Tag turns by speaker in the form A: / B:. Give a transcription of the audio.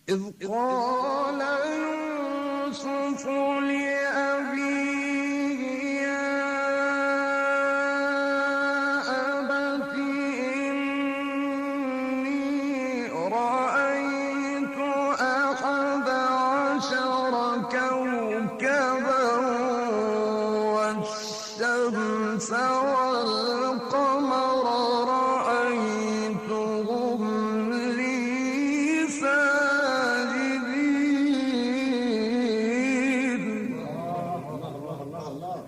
A: إذ قال يوسف لأبيه يا أبت إني رأيت أحد عشر كوكبا والشمس